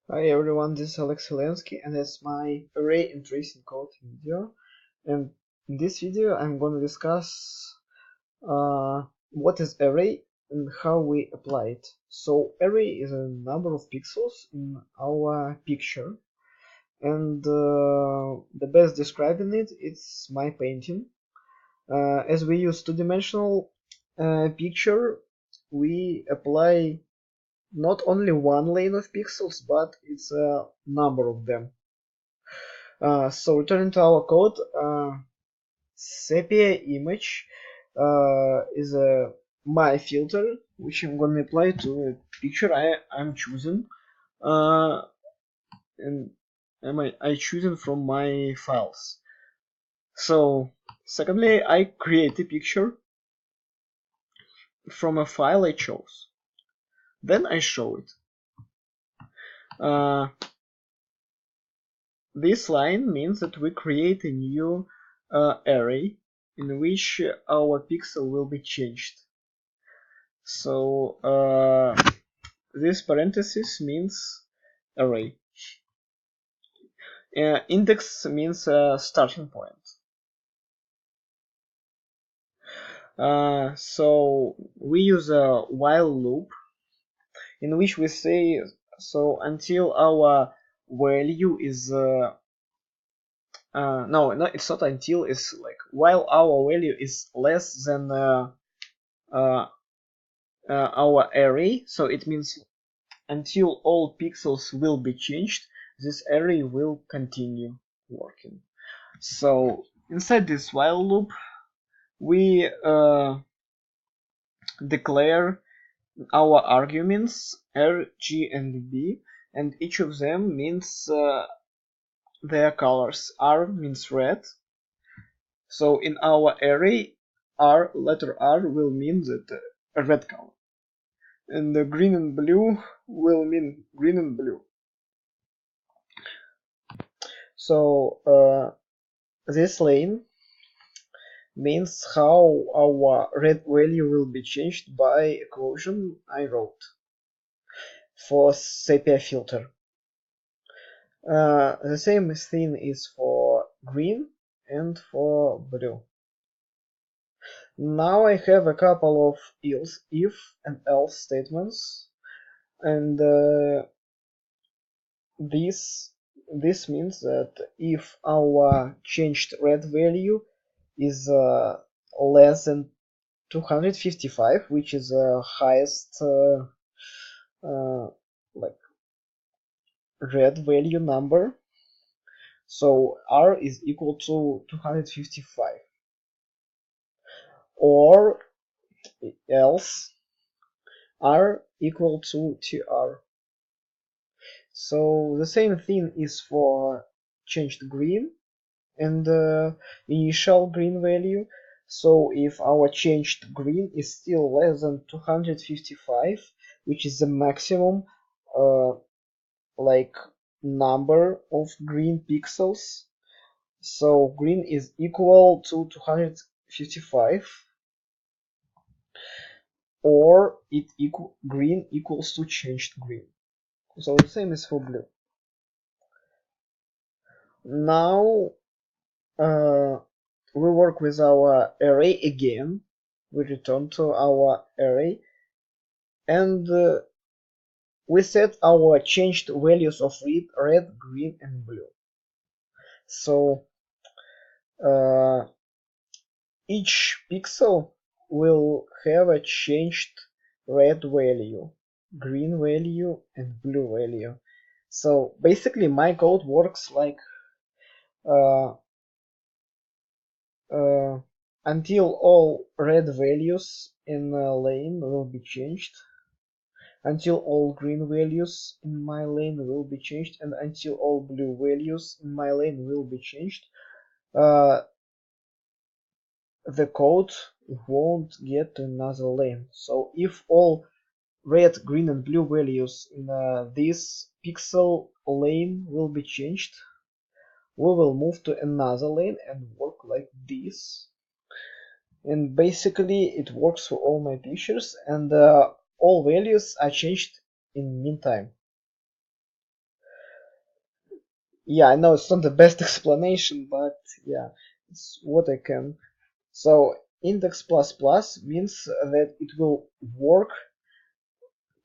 Hi everyone, this is Alex Helensky and it's my array and tracing code video. And in this video I'm going to discuss what is array and how we apply it. So array is a number of pixels in our picture, and the best describing it is my painting. As we use two-dimensional picture, we apply not only one lane of pixels, but it's a number of them. So returning to our code, sepia image is my filter, which I'm going to apply to a picture I'm choosing, and I choosing from my files. So secondly, I create a picture from a file I chose. Then I show it. This line means that we create a new array in which our pixel will be changed. So this parenthesis means array. Index means starting point. So we use a while loop in which we say so until our value is no, it's not until, it's like while our value is less than our array. So it means until all pixels will be changed, this array will continue working. So inside this while loop, we declare our arguments R, G, and B, and each of them means their colors. R means red. So in our array, letter R will mean that a red color, and the green and blue will mean green and blue. So this lane means how our red value will be changed by equation I wrote for sepia filter. The same thing is for green and for blue. Now I have a couple of if and else statements, and this means that if our changed red value is less than 255, which is the highest like red value number, so R is equal to 255, or else R equal to TR. So the same thing is for changed green and initial green value. So if our changed green is still less than 255, which is the maximum like number of green pixels, so green is equal to 255, or green equals to changed green. So the same is for blue. Now we work with our array again. We return to our array, and we set our changed values of red, green, and blue. So each pixel will have a changed red value, green value, and blue value. So basically my code works like until all red values in a lane will be changed, until all green values in my lane will be changed, and until all blue values in my lane will be changed, the code won't get to another lane. So if all red, green, and blue values in this pixel lane will be changed, we will move to another lane and work like this. And basically it works for all my pictures, and all values are changed in meantime. Yeah, I know it's not the best explanation, but yeah, it's what I can. So index plus plus means that it will work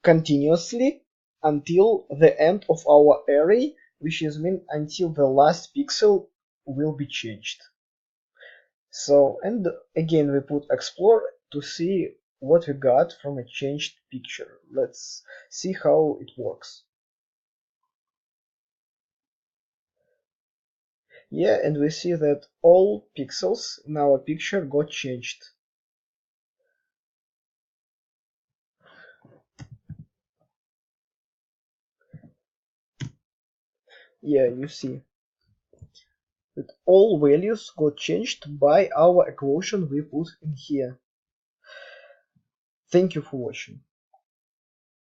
continuously until the end of our array, which is mean until the last pixel will be changed. So, and again we put explore to see what we got from a changed picture. Let's see how it works. Yeah, and we see that all pixels in our picture got changed. Yeah, you see that all values got changed by our equation we put in here. Thank you for watching.